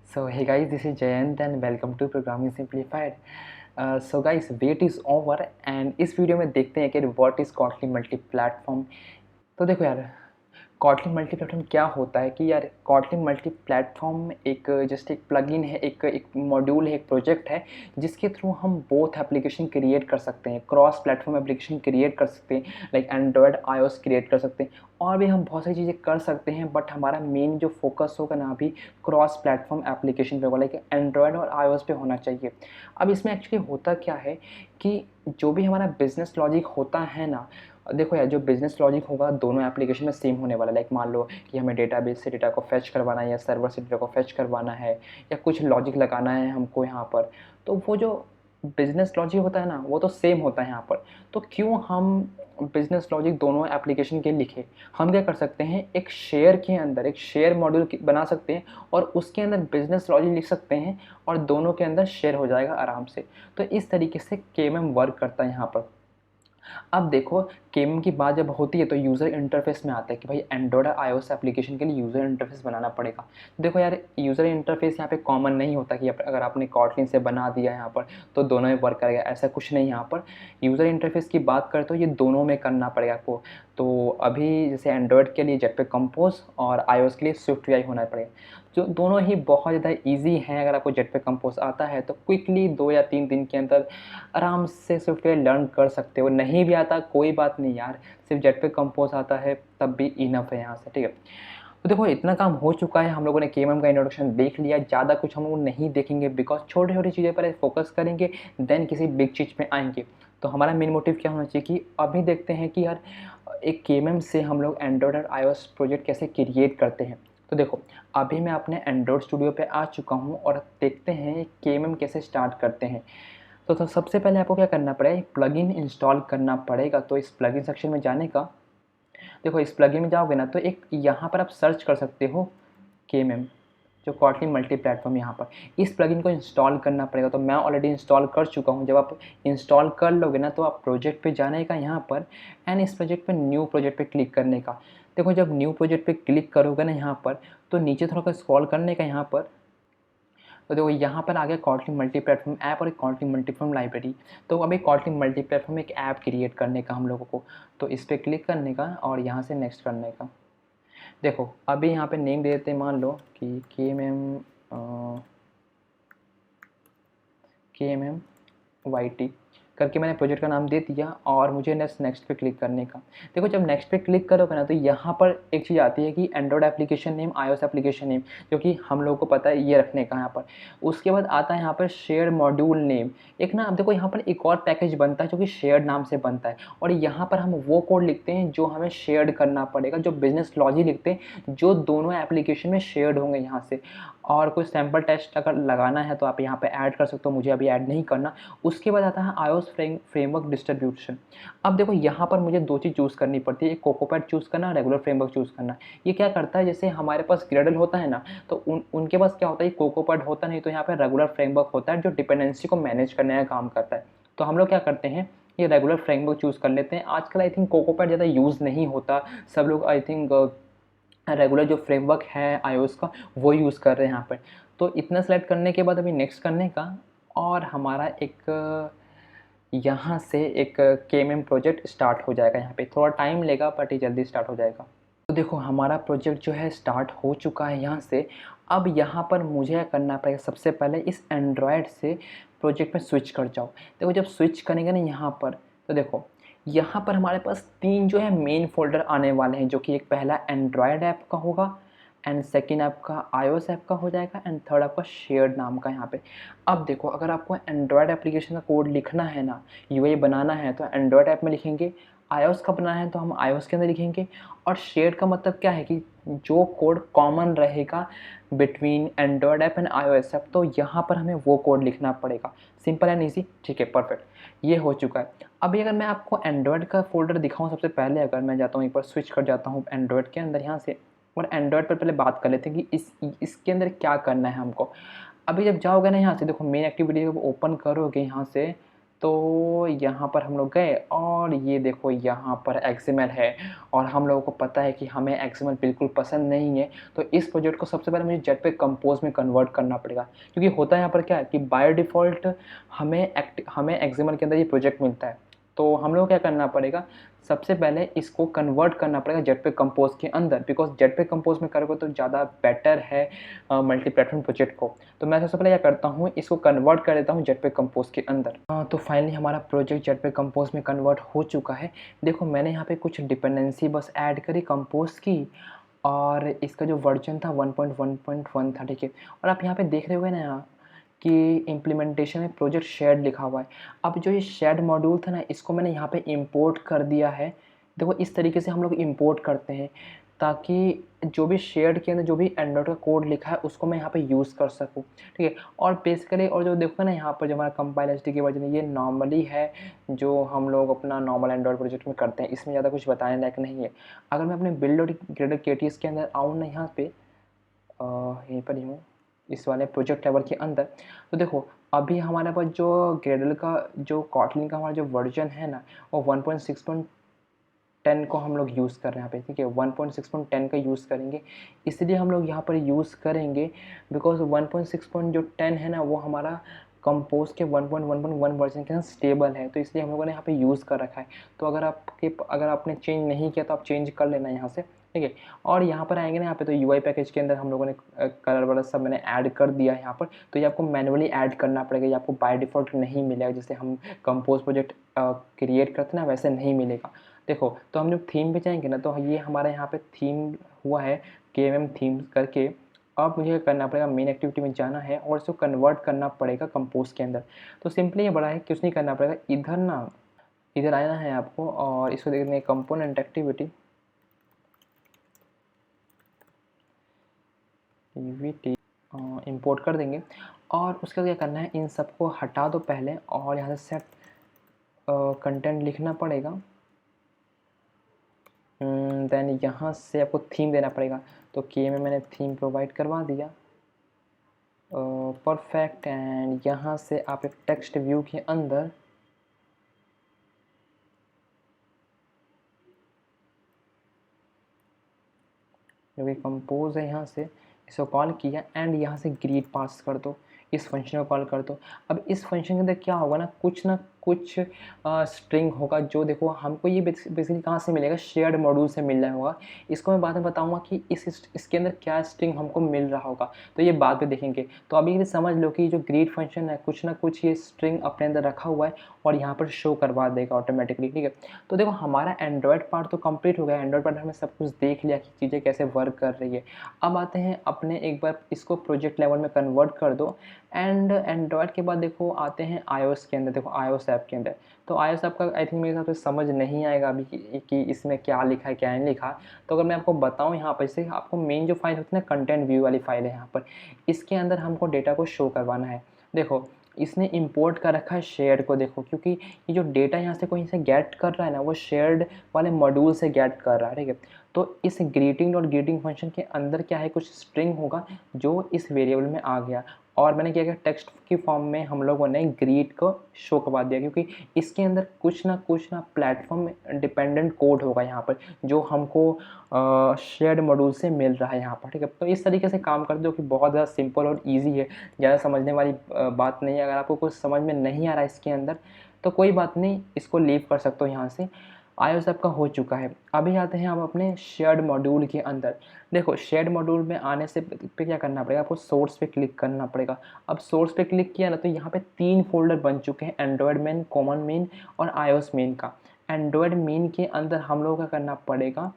So hey guys, this is Jayant and welcome to Programming Simplified. So guys, wait is over and इस video में देखते हैं कि what is Kotlin multi platform. तो देखो यार, कॉटलिन मल्टी प्लेटफॉर्म क्या होता है कि यार कॉटलिन मल्टी प्लेटफॉर्म एक जस्ट एक प्लगइन है, एक मॉड्यूल है, एक प्रोजेक्ट है जिसके थ्रू हम बोथ एप्लीकेशन क्रिएट कर सकते हैं, क्रॉस प्लेटफॉर्म एप्लीकेशन क्रिएट कर सकते हैं, लाइक एंड्रॉयड आईओएस क्रिएट कर सकते हैं और भी हम बहुत सारी चीज़ें कर सकते हैं। बट हमारा मेन जो फोकस होगा ना अभी क्रॉस प्लेटफॉर्म एप्लीकेशन पे होगा, लाइक एंड्रॉयड और आईओएस पे होना चाहिए। अब इसमें एक्चुअली होता क्या है कि जो भी हमारा बिजनेस लॉजिक होता है ना, देखो यार, जो बिज़नेस लॉजिक होगा दोनों एप्लीकेशन में सेम होने वाला है। लाइक मान लो कि हमें डेटाबेस से डेटा को फेच करवाना है या सर्वर से डेटा को फेच करवाना है या कुछ लॉजिक लगाना है हमको यहाँ पर, तो वो जो बिज़नेस लॉजिक होता है ना वो तो सेम होता है यहाँ पर। तो क्यों हम बिज़नेस लॉजिक दोनों एप्लीकेशन के लिखे, हम क्या कर सकते हैं, एक शेयर के अंदर एक शेयर मॉड्यूल बना सकते हैं और उसके अंदर बिज़नेस लॉजिक लिख सकते हैं और दोनों के अंदर शेयर हो जाएगा आराम से। तो इस तरीके से केएमएम वर्क करता है यहाँ पर। अब देखो, केएमएम की बात जब होती है तो यूज़र इंटरफेस में आता है कि भाई एंड्रॉयड और आईओएस एप्लीकेशन के लिए यूज़र इंटरफेस बनाना पड़ेगा। देखो यार, यूज़र इंटरफेस यहाँ पे कॉमन नहीं होता कि अगर आपने कॉटलिन से बना दिया यहाँ पर तो दोनों में वर्क करेगा, ऐसा कुछ नहीं। यहाँ पर यूज़र इंटरफेस की बात करें तो ये दोनों में करना पड़ेगा आपको। तो अभी जैसे एंड्रॉयड के लिए जेटपैक कंपोज और आईओएस के लिए स्विफ्ट यूआई होना पड़ेगा, जो दोनों ही बहुत ज़्यादा ईजी हैं। अगर आपको जेटपैक कंपोज आता है तो क्विकली 2 या 3 दिन के अंदर आराम से सॉफ्टवेयर लर्न कर सकते हो। नहीं भी आता कोई बात नहीं यार, सिर्फ जेटपैक कंपोज आता है तब भी इनफ है यहाँ से, ठीक है। तो देखो, इतना काम हो चुका है, हम लोगों ने केएमएम का इंट्रोडक्शन देख लिया। ज़्यादा कुछ हम लोग नहीं देखेंगे बिकॉज छोटी छोटी चीज़ें पर फोकस करेंगे, देन किसी बिग चीज़ में आएंगे। तो हमारा मेन मोटिव क्या होना चाहिए कि अभी देखते हैं कि यार एक केएमएम से हम लोग एंड्रॉयड और आईओएस प्रोजेक्ट कैसे क्रिएट करते हैं। तो देखो, अभी मैं अपने एंड्रॉयड स्टूडियो पे आ चुका हूँ और देखते हैं केएमएम कैसे स्टार्ट करते हैं। तो सबसे पहले आपको क्या करना पड़ेगा, एक प्लगइन इंस्टॉल करना पड़ेगा। तो इस प्लगइन सेक्शन में जाने का, देखो इस प्लगइन में जाओगे ना तो एक यहाँ पर आप सर्च कर सकते हो केएमएम, जो कॉटलिन मल्टी प्लेटफॉर्म। यहाँ पर इस प्लगइन को इंस्टॉल करना पड़ेगा। तो मैं ऑलरेडी इंस्टॉल कर चुका हूँ। जब आप इंस्टॉल कर लोगे ना तो आप प्रोजेक्ट पे जाने का यहाँ पर, एंड इस प्रोजेक्ट पे न्यू प्रोजेक्ट पे क्लिक करने का। देखो, जब न्यू प्रोजेक्ट पे क्लिक करोगे ना यहाँ पर तो नीचे थोड़ा सा स्क्रॉल करने का यहाँ पर, तो देखो यहाँ पर आ गया कॉटलिन मल्टी प्लेटफॉर्म ऐप और एक कॉटलिन मल्टी प्लेटफॉर्म लाइब्रेरी। तो अभी कॉटलिन मल्टी प्लेटफॉर्म एक ऐप क्रिएट करने का हम लोगों को, तो इस पर क्लिक करने का और यहाँ से नेक्स्ट करने का। देखो अभी यहाँ पे नेम दे देते हैं, मान लो कि के एम वाई टी करके मैंने प्रोजेक्ट का नाम दे दिया और मुझे नेक्स्ट पे क्लिक करने का। देखो, जब नेक्स्ट पे क्लिक करोगे ना तो यहाँ पर एक चीज़ आती है कि Android application name, iOS application name, जो कि हम लोगों को पता है ये रखने का यहाँ पर। उसके बाद आता है यहाँ पर शेयर मॉड्यूल नेम। एक ना, अब देखो यहाँ पर एक और पैकेज बनता है जो कि शेयर्ड नाम से बनता है और यहाँ पर हम वो कोड लिखते हैं जो हमें शेयर्ड करना पड़ेगा, जो बिजनेस लॉजिक लिखते हैं जो दोनों एप्लीकेशन में शेयर्ड होंगे यहाँ से। और कोई सैम्पल टेस्ट अगर लगाना है तो आप यहाँ पे ऐड कर सकते हो, मुझे अभी ऐड नहीं करना। उसके बाद आता है आईओएस फ्रेमवर्क डिस्ट्रीब्यूशन। अब देखो यहाँ पर मुझे 2 चीज़ चूज़ करनी पड़ती है, एक कोकोपैड चूज़ करना, रेगुलर फ्रेमवर्क चूज़ करना। ये क्या करता है, जैसे हमारे पास ग्रेडल होता है ना, तो उनके पास क्या होता है, कोकोपैड होता नहीं, तो यहाँ पर रेगुलर फ्रेमवर्क होता है जो डिपेंडेंसी को मैनेज करने का काम करता है। तो हम लोग क्या करते हैं, ये रेगुलर फ्रेमवर्क चूज़ कर लेते हैं। आजकल आई थिंक कोकोपैड ज़्यादा यूज़ नहीं होता, सब लोग आई थिंक रेगुलर जो फ्रेमवर्क है आईओएस का वो यूज़ कर रहे हैं यहाँ पर। तो इतना सेलेक्ट करने के बाद अभी नेक्स्ट करने का और हमारा एक यहाँ से एक केएमएम प्रोजेक्ट स्टार्ट हो जाएगा। यहाँ पे थोड़ा टाइम लेगा बट ये जल्दी स्टार्ट हो जाएगा। तो देखो, हमारा प्रोजेक्ट जो है स्टार्ट हो चुका है यहाँ से। अब यहाँ पर मुझे क्या करना पड़ेगा, सबसे पहले इस एंड्रॉयड से प्रोजेक्ट में स्विच कर जाओ। देखो, जब स्विच करेंगे ना यहाँ पर, तो देखो यहाँ पर हमारे पास 3 जो है मेन फोल्डर आने वाले हैं, जो कि एक पहला एंड्रॉयड ऐप का होगा, एंड सेकेंड आपका आईओएस ऐप का हो जाएगा, एंड थर्ड आपका शेयर्ड नाम का यहाँ पे। अब देखो, अगर आपको एंड्रॉयड एप्लीकेशन का कोड लिखना है ना, यूआई बनाना है तो एंड्रॉयड ऐप में लिखेंगे, आईओएस का बनाना है तो हम आईओएस के अंदर लिखेंगे, और शेयर्ड का मतलब क्या है कि जो कोड कॉमन रहेगा between Android app and iOS app, तो यहाँ पर हमें वो कोड लिखना पड़ेगा। सिंपल एंड ईजी, ठीक है, परफेक्ट, ये हो चुका है। अभी अगर मैं आपको एंड्रॉयड का फोल्डर दिखाऊँ, सबसे पहले अगर मैं जाता हूँ एक बार स्विच कर जाता हूँ एंड्रॉयड के अंदर यहाँ से, और एंड्रॉयड पर पहले बात कर लेते हैं कि इसके अंदर क्या करना है हमको। अभी जब जाओगे ना यहाँ से, देखो मेन एक्टिविटी जब ओपन करोगे यहाँ से, तो यहाँ पर हम लोग गए और ये देखो यहाँ पर एक्सएमएल है और हम लोगों को पता है कि हमें एक्सएमएल बिल्कुल पसंद नहीं है। तो इस प्रोजेक्ट को सबसे पहले मुझे जेटपैक कंपोज में कन्वर्ट करना पड़ेगा, क्योंकि होता है यहाँ पर क्या है कि बाय डिफ़ॉल्ट हमें एक्सएमएल के अंदर ये प्रोजेक्ट मिलता है। तो हम लोग को क्या करना पड़ेगा, सबसे पहले इसको कन्वर्ट करना पड़ेगा जेटपैक कंपोज के अंदर, बिकॉज जेटपैक कंपोज में करोगे तो ज़्यादा बेटर है मल्टी प्लेटफॉर्म प्रोजेक्ट को। तो मैं सबसे पहले क्या करता हूँ, इसको कन्वर्ट कर देता हूँ जेटपैक कंपोज के अंदर। तो फाइनली हमारा प्रोजेक्ट जेटपैक कंपोज में कन्वर्ट हो चुका है। देखो मैंने यहाँ पे कुछ डिपेंडेंसी बस ऐड करी कंपोज की, और इसका जो वर्जन था 1.1.1 था, ठीक है। और आप यहाँ पे देख रहे हो ना यहाँ कि इम्प्लीमेंटेशन में प्रोजेक्ट शेयर्ड लिखा हुआ है। अब जो ये शेयर्ड मॉड्यूल था ना, इसको मैंने यहाँ पे इंपोर्ट कर दिया है। देखो इस तरीके से हम लोग इंपोर्ट करते हैं ताकि जो भी शेयर्ड के अंदर जो भी एंड्रॉइड का कोड लिखा है उसको मैं यहाँ पे यूज़ कर सकूँ, ठीक है। और बेसिकली और जो देखो ना यहाँ पर जो हमारा कंपाइल एसडीके वर्जन है, ये नॉर्मली है जो हम लोग अपना नॉर्मल एंड्रॉइड प्रोजेक्ट में करते हैं, इसमें ज़्यादा कुछ बताने लायक नहीं है। अगर मैं अपने बिल्ड और ग्रेडर केटीएस के अंदर आऊँ ना, यहाँ पे यहीं पर ही हूँ इस वाले प्रोजेक्ट लेवल के अंदर, तो देखो अभी हमारे पास जो ग्रेडल का जो कॉटलिन का हमारा जो वर्जन है ना, वो 1.6.10 को हम लोग यूज़ कर रहे हैं यहाँ पे, ठीक है। 1.6.10 का यूज़ करेंगे, इसलिए हम लोग यहाँ पर यूज़ करेंगे बिकॉज 1.6.10 है ना, वो हमारा कंपोज के 1.1.1 वर्जन के साथ स्टेबल है, तो इसलिए हम लोगों ने यहाँ पे यूज़ कर रखा है। तो अगर आपने चेंज नहीं किया तो आप चेंज कर लेना यहाँ से, ठीक है। और यहाँ पर आएंगे ना, यहाँ पे तो यूआई पैकेज के अंदर हम लोगों ने कलर वलर सब मैंने ऐड कर दिया है यहाँ पर। तो ये आपको मैनुअली ऐड करना पड़ेगा, ये आपको बाय डिफ़ॉल्ट नहीं मिलेगा, जैसे हम कंपोज प्रोजेक्ट क्रिएट करते हैं ना, वैसे नहीं मिलेगा। देखो तो हम जब थीम पे जाएंगे ना, तो ये हमारे यहाँ पे थीम हुआ है KMM थीम करके। अब मुझे करना पड़ेगा, मेन एक्टिविटी में जाना है और इसको कन्वर्ट करना पड़ेगा कंपोज के अंदर। तो सिंपली ये बड़ा है, कुछ नहीं करना पड़ेगा, इधर आना है आपको और इसको देखने कंपोनेंट एक्टिविटी इंपोर्ट कर देंगे। और उसके बाद क्या करना है, इन सबको हटा दो पहले और यहाँ से सेट कंटेंट लिखना पड़ेगा। देन यहाँ से आपको थीम देना पड़ेगा, तो के में मैंने थीम प्रोवाइड करवा दिया, परफेक्ट। एंड यहाँ से आप एक टेक्स्ट व्यू के अंदर जो कि कंपोज है, यहाँ से इसको कॉल किया एंड यहाँ से ग्रीट पास कर दो, इस फंक्शन को कॉल कर दो। अब इस फंक्शन के अंदर क्या होगा ना कुछ स्ट्रिंग होगा, जो देखो हमको ये बेसिकली कहाँ से मिलेगा, शेयर्ड मॉड्यूल से मिल रहा होगा। इसको मैं बाद में बताऊंगा कि इसके अंदर क्या स्ट्रिंग हमको मिल रहा होगा, तो ये बाद में देखेंगे। तो अभी ये समझ लो कि जो ग्रीट फंक्शन है कुछ ना कुछ ये स्ट्रिंग अपने अंदर रखा हुआ है और यहाँ पर शो करवा देगा ऑटोमेटिकली, ठीक है। तो देखो हमारा एंड्रॉयड पार्ट तो कंप्लीट हो गया, एंड्रॉयड पार्ट हमें सब कुछ देख लिया कि चीज़ें कैसे वर्क कर रही है। अब आते हैं अपने, एक बार इसको प्रोजेक्ट लेवल में कन्वर्ट कर दो एंड एंड्रॉयड के बाद देखो आते हैं iOS के अंदर। देखो iOS ऐप के अंदर, तो iOS ऐप का आई थिंक मेरे हिसाब से समझ नहीं आएगा अभी कि इसमें क्या लिखा है क्या नहीं लिखा। तो अगर मैं आपको बताऊं, यहाँ पर से आपको मेन जो फाइल होती है ना, कंटेंट व्यू वाली फाइल है यहाँ पर, इसके अंदर हमको डेटा को शो करवाना है। देखो इसने इंपोर्ट कर रखा है शेयर्ड को, देखो क्योंकि ये जो डेटा यहाँ से कोई से गेट कर रहा है ना, वो शेयर्ड वाले मॉड्यूल से गेट कर रहा है, ठीक है। तो इस ग्रीटिंग फंक्शन के अंदर क्या है, कुछ स्ट्रिंग होगा जो इस वेरिएबल में आ गया, और मैंने क्या किया, टेक्स्ट की फॉर्म में हम लोगों ने ग्रीट को शो करवा दिया, क्योंकि इसके अंदर कुछ ना प्लेटफॉर्म डिपेंडेंट कोड होगा यहाँ पर, जो हमको शेयर्ड मॉड्यूल से मिल रहा है यहाँ पर, ठीक है। तो इस तरीके से काम कर दो कि बहुत ज़्यादा सिंपल और ईजी है, ज़्यादा समझने वाली बात नहीं है। अगर आपको कुछ समझ में नहीं आ रहा है इसके अंदर तो कोई बात नहीं, इसको लीव कर सकते हो यहाँ से। iOS आपका हो चुका है। अभी आते हैं हम अपने शेयर्ड मॉड्यूल के अंदर। देखो शेयर्ड मॉड्यूल में आने से पे क्या करना पड़ेगा, आपको सोर्स पे क्लिक करना पड़ेगा। अब सोर्स पे क्लिक किया ना, तो यहाँ पे 3 फोल्डर बन चुके हैं, एंड्रॉयड मेन, कॉमन मेन और iOS मेन का। एंड्रॉयड मेन के अंदर हम लोगों का करना पड़ेगा,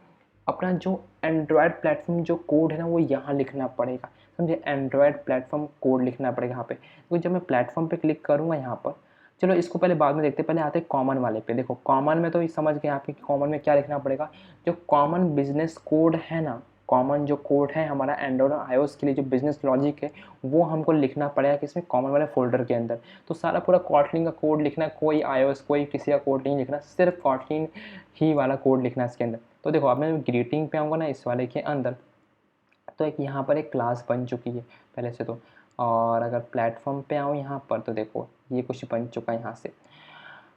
अपना जो एंड्रॉयड प्लेटफॉर्म जो कोड है ना, वो यहाँ लिखना पड़ेगा, समझे। एंड्रॉयड प्लेटफॉर्म कोड लिखना पड़ेगा यहाँ पे। तो जब मैं प्लेटफॉर्म पे क्लिक करूँगा यहाँ पर, चलो इसको पहले बाद में देखते हैं, पहले आते हैं कॉमन वाले पे। देखो कॉमन में तो ये समझ गए आप कि कॉमन में क्या लिखना पड़ेगा, जो कॉमन बिजनेस कोड है ना, कॉमन जो कोड है हमारा एंड्रॉयड और iOS के लिए, जो बिजनेस लॉजिक है, वो हमको लिखना पड़ेगा किसमें, कॉमन वाले फोल्डर के अंदर। तो सारा पूरा कॉटलिन का कोड लिखना है, कोई iOS कोई किसी का कोड नहीं लिखना, सिर्फ कॉटलिन ही वाला कोड लिखना है इसके अंदर। तो देखो अब मैं ग्रीटिंग पे आऊँगा ना इस वाले के अंदर, तो एक यहाँ पर एक क्लास बन चुकी है पहले से तो। और अगर प्लेटफॉर्म पे आऊँ यहाँ पर, तो देखो ये कुछ बन चुका है यहाँ से।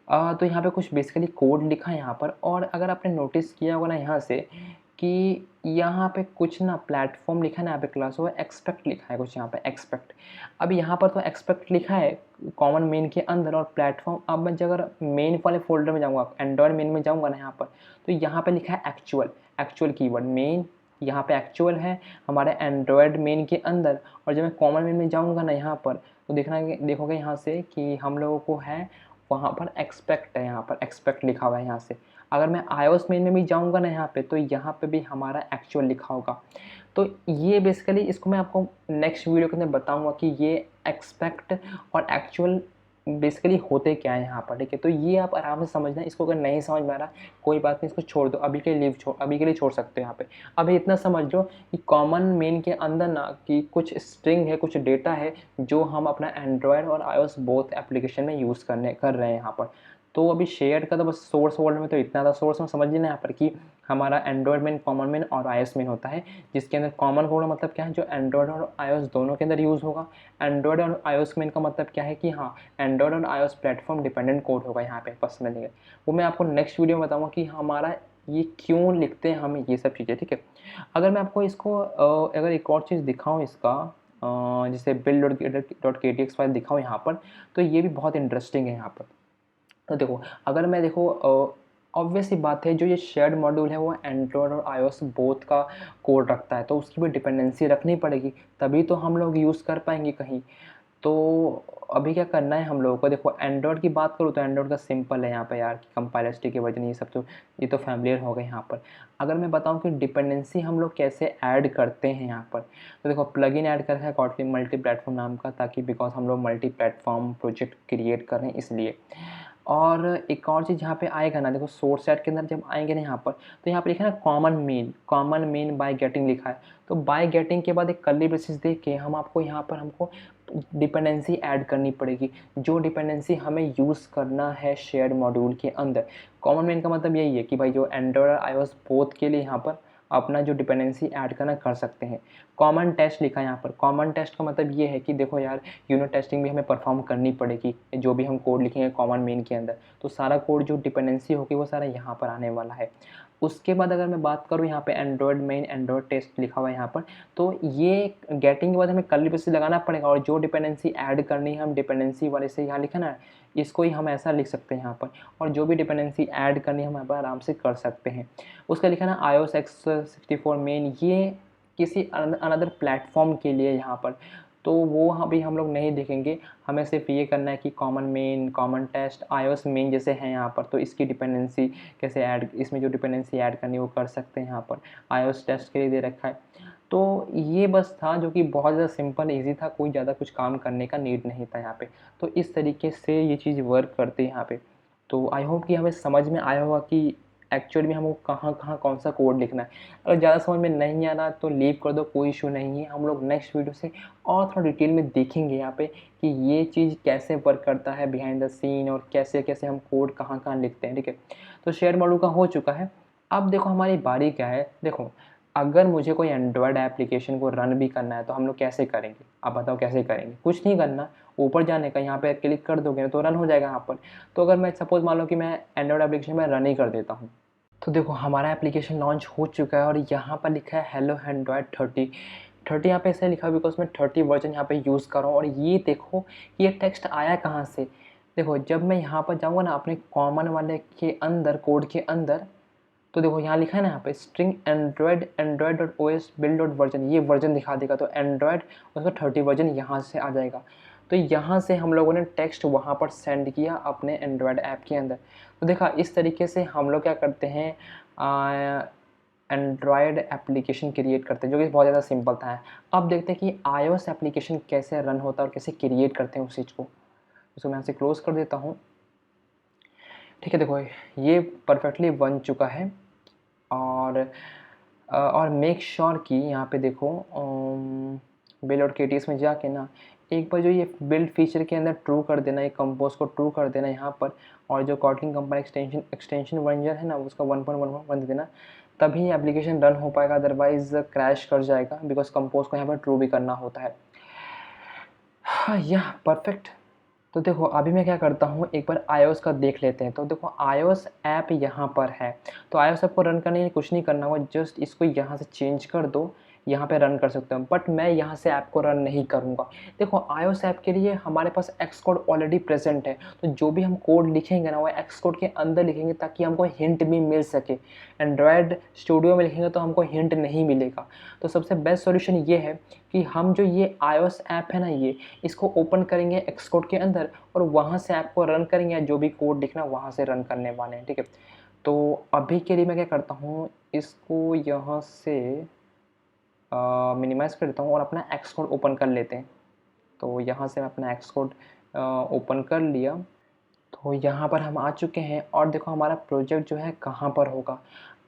तो यहाँ पे कुछ बेसिकली कोड लिखा है यहाँ पर। और अगर आपने नोटिस किया होगा ना यहाँ से कि यहाँ पे कुछ ना प्लेटफॉर्म लिखा है ना, यहाँ पे क्लास हुआ एक्सपेक्ट लिखा है कुछ यहाँ पे एक्सपेक्ट। अब यहाँ पर तो एक्सपेक्ट लिखा है कॉमन मेन के अंदर और प्लेटफॉर्म। अब मैं अगर मेन वाले फोल्डर में जाऊँगा, एंड्रॉयड मेन में जाऊँगा ना यहाँ पर, तो यहाँ पे लिखा है एक्चुअल, एक्चुअल कीवर्ड मेन, यहाँ पे एक्चुअल है हमारे एंड्रॉयड मेन के अंदर। और जब मैं कॉमन मेन में जाऊँगा ना यहाँ पर, तो देखोगे यहाँ से कि हम लोगों को है वहाँ पर एक्सपेक्ट है, यहाँ पर एक्सपेक्ट लिखा हुआ है यहाँ से। अगर मैं iOS मेन में भी जाऊँगा ना यहाँ पे, तो यहाँ पे भी हमारा एक्चुअल लिखा होगा। तो ये बेसिकली इसको मैं आपको नेक्स्ट वीडियो के अंदर बताऊँगा कि ये एक्सपेक्ट और एक्चुअल बेसिकली होते क्या है यहाँ पर, ठीक है। तो ये आप आराम से समझना। इसको अगर नहीं समझ में आ रहा कोई बात नहीं, इसको छोड़ दो, अभी के लिए अभी के लिए छोड़ सकते हो यहाँ पे। अभी इतना समझ लो कि कॉमन मेन के अंदर ना कि कुछ स्ट्रिंग है, कुछ डेटा है जो हम अपना एंड्रॉयड और iOS बोथ एप्लीकेशन में यूज़ कर रहे हैं यहाँ पर। तो अभी शेयर का तो बस सोर्स वर्ल्ड में तो इतना था, सोर्स में समझ लेना यहाँ पर कि हमारा एंड्रॉयड मेन, कॉमन मेन और iOS मेन होता है, जिसके अंदर कॉमन कोड मतलब क्या है, जो एंड्रॉयड और iOS दोनों के अंदर यूज़ होगा। एंड्रॉयड और iOS मेन का मतलब क्या है कि हाँ, एंड्रॉयड और iOS प्लेटफॉर्म डिपेंडेंट कोड होगा यहाँ पे बस मिलेंगे। वो मैं आपको नेक्स्ट वीडियो में बताऊँगा कि हमारा ये क्यों लिखते हैं हम ये सब चीज़ें, ठीक है। अगर मैं आपको इसको अगर एक और चीज़ दिखाऊँ इसका, जैसे build.ktx फाइल दिखाऊँ यहाँ पर, तो ये भी बहुत इंटरेस्टिंग है यहाँ पर। तो देखो, अगर मैं देखो ऑब्वियस सी बात है, जो ये शेयर्ड मॉड्यूल है वो एंड्रॉयड और iOS बोथ का कोड रखता है, तो उसकी भी डिपेंडेंसी रखनी पड़ेगी, तभी तो हम लोग यूज़ कर पाएंगे कहीं। तो अभी क्या करना है हम लोगों को, देखो एंड्रॉयड की बात करूँ तो एंड्रॉयड का सिंपल है यहाँ पे यार, कंपाइलर स्टिक के वर्जन ये सब तो ये तो फैमिलियर हो गए यहाँ पर। अगर मैं बताऊँ कि डिपेंडेंसी हम लोग कैसे ऐड करते हैं यहाँ पर, तो देखो प्लगइन ऐड कर रखा है कॉटली मल्टी प्लेटफॉर्म नाम का, ताकि बिकॉज हम लोग मल्टी प्लेटफॉर्म प्रोजेक्ट क्रिएट कर रहे हैं इसलिए। और एक और चीज़ यहाँ पे आएगा ना, देखो सोर्स सेट के अंदर जब आएंगे ना यहाँ पर, तो यहाँ पे लिखा है ना कॉमन मेन बाय गेटिंग लिखा है। तो बाय गेटिंग के बाद एक कर्ली ब्रेसेस देख के हम आपको यहाँ पर हमको डिपेंडेंसी ऐड करनी पड़ेगी, जो डिपेंडेंसी हमें यूज़ करना है शेयर्ड मॉड्यूल के अंदर। कॉमन मेन का मतलब यही है कि भाई जो एंड्रॉयड और iOS बोथ के लिए यहाँ पर अपना जो डिपेंडेंसी ऐड करना कर सकते हैं। कॉमन टेस्ट लिखा है यहाँ पर। कॉमन टेस्ट का मतलब ये है कि देखो यार, यूनिट टेस्टिंग भी हमें परफॉर्म करनी पड़ेगी, जो भी हम कोड लिखेंगे कॉमन मेन के अंदर, तो सारा कोड जो डिपेंडेंसी होगी वो सारा यहाँ पर आने वाला है। उसके बाद अगर मैं बात करूँ यहाँ पे एंड्रॉयड मेन एंड्रॉयड टेस्ट लिखा हुआ है यहाँ पर, तो ये गेटिंग के बाद हमें कर्ली ब्रेसेस लगाना पड़ेगा, और जो डिपेंडेंसी ऐड करनी है हम डिपेंडेंसी वाले से यहाँ लिखा ना, इसको ही हम ऐसा लिख सकते हैं यहाँ पर, और जो भी डिपेंडेंसी ऐड करनी है हम यहाँ पर आराम से कर सकते हैं। उसका लिखा ना iOS x64 मेन, ये किसी अनदर प्लेटफॉर्म के लिए यहाँ पर, तो वो अभी हम लोग नहीं देखेंगे। हमें सिर्फ ये करना है कि common main, common test, iOS main जैसे हैं यहाँ पर, तो इसकी डिपेंडेंसी कैसे ऐड, इसमें जो डिपेंडेंसी ऐड करनी है वो कर सकते हैं यहाँ पर। iOS टेस्ट के लिए दे रखा है। तो ये बस था जो कि बहुत ज़्यादा सिंपल ईजी था, कोई ज़्यादा कुछ काम करने का नीड नहीं था यहाँ पे। तो इस तरीके से ये चीज़ वर्क करती है यहाँ पे। तो आई होप कि हमें समझ में आया होगा कि एक्चुअली में हमको कहाँ कहाँ कौन सा कोड लिखना है। अगर ज़्यादा समझ में नहीं आ रहा तो लीव कर दो, कोई इशू नहीं है। हम लोग नेक्स्ट वीडियो से और थोड़ा डिटेल में देखेंगे यहाँ पे कि ये चीज़ कैसे वर्क करता है बिहाइंड द सीन, और कैसे कैसे हम कोड कहाँ कहाँ लिखते हैं, ठीक है। तो शेयर मॉड्यूल का हो चुका है। अब देखो हमारी बारी क्या है। देखो, अगर मुझे कोई एंड्रॉयड एप्लीकेशन को रन भी करना है तो हम लोग कैसे करेंगे, आप बताओ कैसे करेंगे। कुछ नहीं करना, ऊपर जाने का, यहाँ पे क्लिक कर दोगे तो रन हो जाएगा यहाँ पर। तो अगर मैं सपोज मान लो कि मैं एंड्रॉयड एप्लीकेशन में रन ही कर देता हूँ, तो देखो हमारा एप्लीकेशन लॉन्च हो चुका है, और यहाँ पर लिखा है हेलो एंड्रॉयड 30 यहाँ पे इसलिए लिखा है बिकॉज मैं 30 वर्जन यहाँ पे यूज़ कर रहा हूँ। और ये देखो कि ये टेक्स्ट आया कहाँ से। देखो जब मैं यहाँ पर जाऊँगा ना अपने कॉमन वाले के अंदर, कोड के अंदर, तो देखो यहाँ लिखा है ना, यहाँ पे स्ट्रिंग android.os build.version, ये वर्जन दिखा देगा। तो एंड्रॉयड उसका 30 वर्जन यहाँ से आ जाएगा। तो यहाँ से हम लोगों ने टेक्स्ट वहाँ पर सेंड किया अपने एंड्रॉयड ऐप के अंदर। तो देखा, इस तरीके से हम लोग क्या करते हैं, एंड्रॉयड एप्लीकेशन क्रिएट करते हैं, जो कि बहुत ज़्यादा सिंपल था। अब देखते हैं कि iOS एप्लीकेशन कैसे रन होता है और कैसे क्रिएट करते हैं उस चीज़ को। उसको मैं यहाँ से क्लोज़ कर देता हूँ, ठीक है। देखो ये परफेक्टली बन चुका है। और मेक श्योर कि यहाँ पे देखो बिल्ड और KTS में जाके ना एक बार जो ये बिल्ड फीचर के अंदर ट्रू कर देना, ये कंपोज को ट्रू कर देना यहाँ पर, और जो कॉटलिन कंपाइलर एक्सटेंशन वर्जन है ना उसका 1.11 दे देना, तभी एप्लीकेशन रन हो पाएगा, अदरवाइज क्रैश कर जाएगा बिकॉज कंपोज को यहाँ पर ट्रू भी करना होता है। हाँ, यह परफेक्ट। तो देखो अभी मैं क्या करता हूँ, एक बार iOS का देख लेते हैं। तो देखो iOS ऐप यहाँ पर है, तो iOS ऐप को रन करने के लिए कुछ नहीं करना होगा, जस्ट इसको यहाँ से चेंज कर दो, यहाँ पे रन कर सकते हो। बट मैं यहाँ से ऐप को रन नहीं करूँगा। देखो iOS ऐप के लिए हमारे पास एक्स कोड ऑलरेडी प्रेजेंट है, तो जो भी हम कोड लिखेंगे ना वो एक्स कोड के अंदर लिखेंगे ताकि हमको हिंट भी मिल सके। एंड्रॉयड स्टूडियो में लिखेंगे तो हमको हिंट नहीं मिलेगा। तो सबसे बेस्ट सॉल्यूशन ये है कि हम जो ये iOS ऐप है ना, ये इसको ओपन करेंगे एक्स कोड के अंदर और वहाँ से ऐप को रन करेंगे, जो भी कोड लिखना वहाँ से रन करने वाले हैं, ठीक है। तो अभी के लिए मैं क्या करता हूँ, इसको यहाँ से मिनिमाइज़ कर देता हूँ और अपना एक्स कोड ओपन कर लेते हैं। तो यहाँ से मैं अपना एक्स कोड ओपन कर लिया। तो यहाँ पर हम आ चुके हैं और देखो हमारा प्रोजेक्ट जो है कहाँ पर होगा।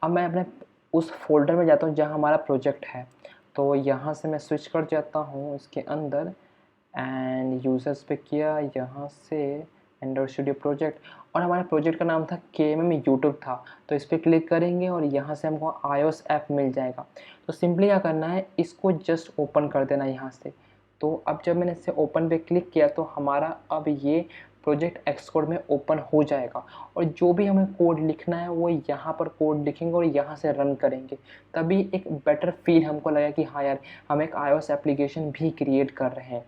अब मैं अपने उस फ़ोल्डर में जाता हूँ जहाँ हमारा प्रोजेक्ट है। तो यहाँ से मैं स्विच कर जाता हूँ इसके अंदर एंड यूज़र्स पे किया, यहाँ से एंड्रॉइड स्टूडियो प्रोजेक्ट, और हमारे प्रोजेक्ट का नाम था KMM यूट्यूब था। तो इस पर क्लिक करेंगे और यहाँ से हमको iOS ऐप मिल जाएगा। तो सिंपली क्या करना है, इसको जस्ट ओपन कर देना यहाँ से। तो अब जब मैंने इसे ओपन पे क्लिक किया तो हमारा अब ये प्रोजेक्ट एक्स कोड में ओपन हो जाएगा, और जो भी हमें कोड लिखना है वो यहाँ पर कोड लिखेंगे और यहाँ से रन करेंगे। तभी एक बेटर फील हमको लगा कि हाँ यार, हम एक iOS एप्लीकेशन भी क्रिएट कर रहे हैं।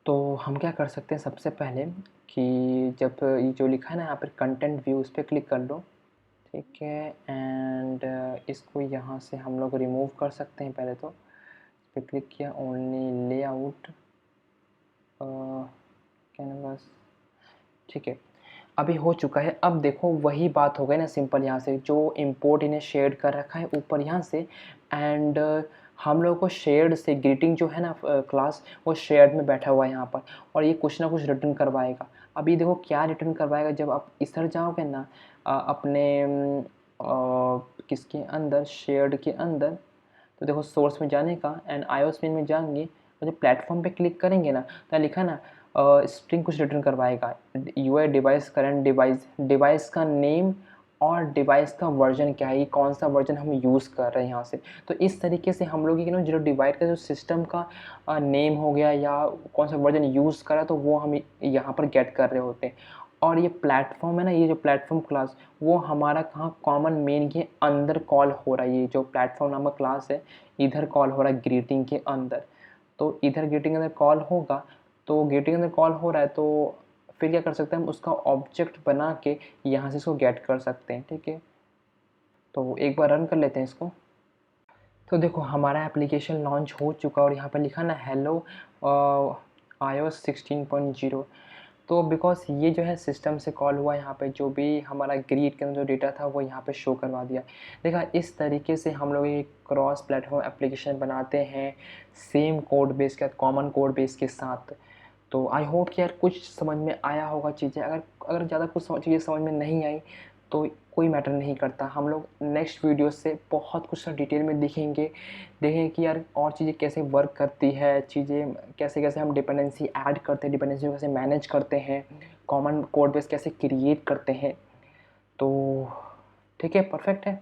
तो हम क्या कर सकते हैं, सबसे पहले कि जब ये जो लिखा है ना यहाँ पर कंटेंट व्यू, उस पर क्लिक कर लो, ठीक है। एंड इसको यहाँ से हम लोग रिमूव कर सकते हैं। पहले तो इस पर क्लिक किया, ओनली लेआउट कैनवास, ठीक है। अभी हो चुका है। अब देखो वही बात हो गई ना सिंपल, यहाँ से जो इम्पोर्ट इन्हें शेड कर रखा है ऊपर यहाँ से, एंड हम लोग को शेयर्ड से ग्रीटिंग जो है ना क्लास, वो शेयर्ड में बैठा हुआ है यहाँ पर, और ये कुछ ना कुछ रिटर्न करवाएगा। अभी देखो क्या रिटर्न करवाएगा, जब आप इधर जाओगे ना अपने किसके अंदर, शेयर्ड के अंदर, तो देखो सोर्स में जाने का एंड iOS में जाएंगे और जब प्लेटफॉर्म पे क्लिक करेंगे ना तो लिखा ना स्ट्रिंग कुछ रिटर्न करवाएगा, UI device current device, device का नेम और डिवाइस का वर्जन क्या है, ये कौन सा वर्जन हम यूज़ कर रहे हैं यहाँ से। तो इस तरीके से हम लोग जो डिवाइस का जो सिस्टम का नेम हो गया या कौन सा वर्जन यूज़ कर रहा है, तो वो हम यहाँ पर गेट कर रहे होते हैं। और ये प्लेटफॉर्म है ना, ये जो प्लेटफॉर्म क्लास, वो हमारा कहाँ कॉमन मेन के अंदर कॉल हो रहा है। ये जो प्लेटफॉर्म नामक क्लास है, इधर कॉल हो रहा है ग्रीटिंग के अंदर। तो इधर ग्रीटिंग के अंदर कॉल होगा, तो ग्रीटिंग के अंदर कॉल हो रहा है, तो फिर क्या कर सकते हैं हम, उसका ऑब्जेक्ट बना के यहाँ से इसको गेट कर सकते हैं, ठीक है। तो एक बार रन कर लेते हैं इसको। तो देखो हमारा एप्लीकेशन लॉन्च हो चुका और यहाँ पर लिखा ना हेलो iOS 16.0। तो बिकॉज ये जो है सिस्टम से कॉल हुआ, यहाँ पे जो भी हमारा ग्रीट के अंदर जो डेटा था वो यहाँ पे शो करवा दिया। देखा, इस तरीके से हम लोग एक क्रॉस प्लेटफॉर्म एप्लीकेशन बनाते हैं सेम कोड बेस के, कॉमन कोड बेस के साथ। तो आई होप कि यार कुछ समझ में आया होगा चीज़ें। अगर अगर ज़्यादा कुछ चीज़ें समझ में नहीं आई तो कोई मैटर नहीं करता, हम लोग नेक्स्ट वीडियो से बहुत कुछ डिटेल में देखेंगे कि यार और चीज़ें कैसे वर्क करती है, चीज़ें कैसे कैसे हम डिपेंडेंसी ऐड करते हैं, डिपेंडेंसी को कैसे मैनेज करते हैं, कॉमन कोड बेस कैसे क्रिएट करते हैं। तो ठीक है, परफेक्ट है।